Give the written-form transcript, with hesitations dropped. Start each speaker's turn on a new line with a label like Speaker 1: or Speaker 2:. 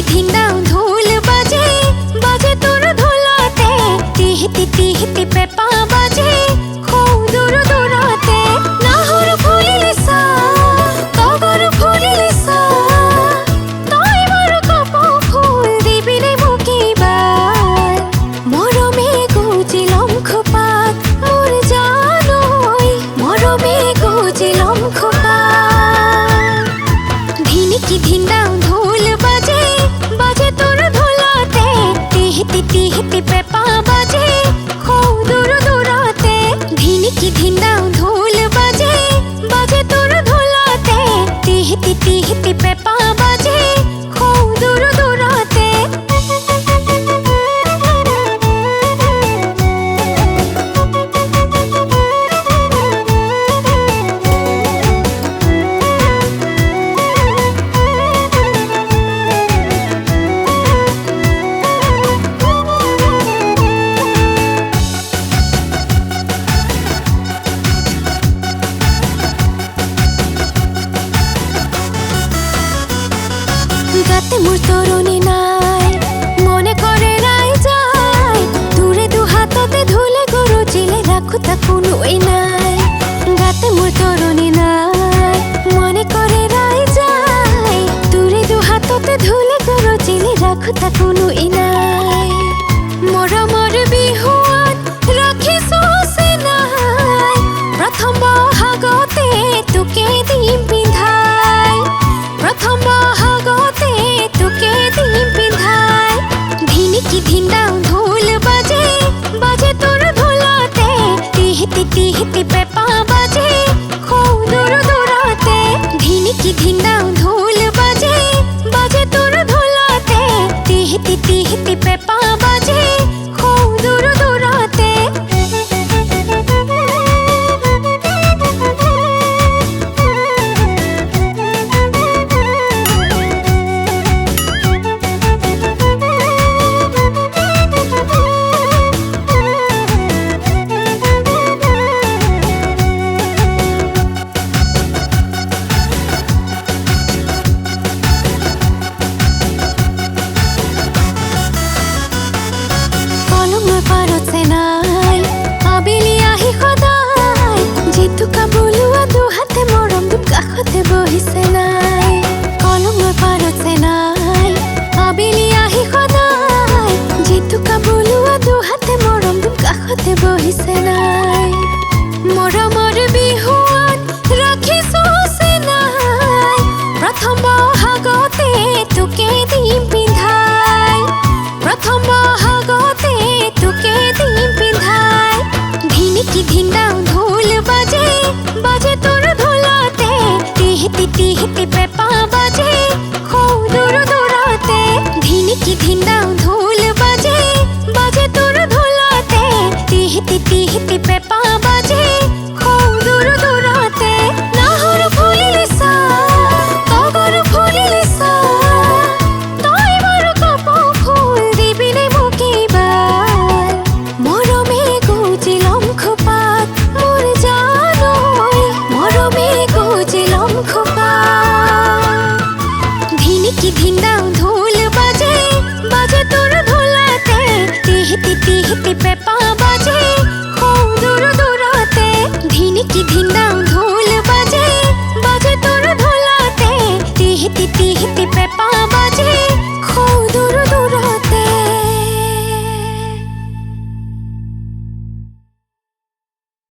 Speaker 1: धिंडाऊ धूल बाजे बाजे तोर धुलाते तिहती तिहती पेपा बाजे खो दूर दूराते नाहर फुलिले सा तगर फुलिले सा ताई मोर कपो फुल दिबिले मुकिबार मरमे गुजिलम खोपात मोर जानोई मरमे गुजिलम खोपात धिनिकी धिंडाऊ धूल बाजे बाजे तोर धुलाते तिहती तिहती पेपा बाजे खो दूर दूराते धिनिकी धिंडाऊ धूल बाजे बाजे तोर धुलाते तिहती तिहती पेपा बाजे खो दूर दूराते গাতে মোর তরুণী নাই মনে করে রাই যায় দূরে দু হাততে ধুলে গরু চিলে রাখু তা কোনোই নাই গাতে মোর তরুণী নাই মনে করে রাই যায় দূরে দু হাততে ধুলে গরু চিলে রাখু তা কোনোই নাই মৰমৰ বিহুৱাত ৰাখিছো চেনাই প্ৰথম বহাগতে তোকে দিম পিন্ধাই प्रथम बहागते तुके दिम पिंधाय धिनिकी धिंडाऊ धूल बाजे बाजे तोर धुलाते तिहती तिहती पेपा बाजे खो दूर दूराते धिनिकी धिंडाऊ धूल बाजे बाजे तोर धुलाते तिहती तिहती पेपा बाजे खो दूर दूराते মৰমৰ বিহুৱাত ৰাখিছো চেনাই প্ৰথম বহাগতে তোকে দিম পিন্ধাই প্ৰথম বহাগতে তোকে দিম পিন্ধাই ধিনিকি ধিন্দাও ধুল বাজে বাজে তোৰ ধুলাতে তিহতি তিহতি পেপা বাজে খো দূৰ দূৰাতে ধিনিকি ধিন্দাও ধুল বাজে বাজে তোৰ ধুলাতে तिहती तिहती पेपा बाजे खो दूर दूराते नाहर फुलिले सा तगर फुलिले सा ताई मोर कपो फुल दिबिले मुकिबार मरमे गुजिलम खोपात मोर जानोई मरमे गुजिलम खोपात धिनिकी धिंडाऊ धूल बाजे बाजे तोर धुलाते तिहती तिहती पेपा बाजे खो दूर दूराते धिनिकी धिंडाऊ